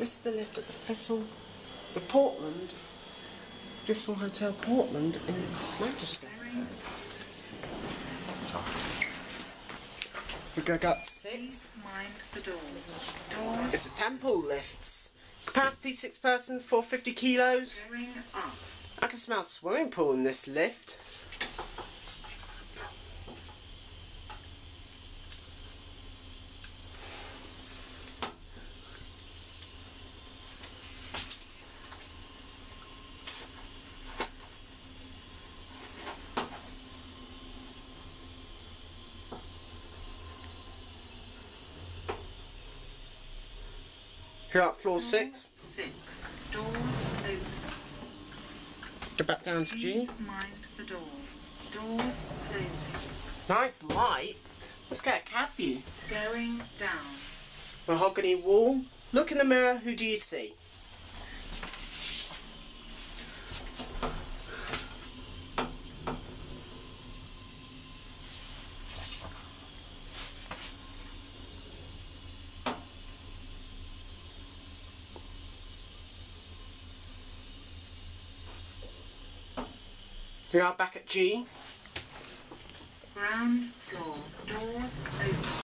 This is the lift at the Portland, Thistle Hotel Portland in Manchester. We're going to go up to 6. Mind the doors. It's a Temple lifts. Capacity 6 persons, 450 kilos. Going up. I can smell swimming pool in this lift. Here at floor 6. 6. Doors open. Go back down to G. Mind the doors. Doors closing. Nice lights. Let's get a cab view. Going down. Mahogany wall. Look in the mirror, who do you see? We are back at G. Ground floor. Doors open.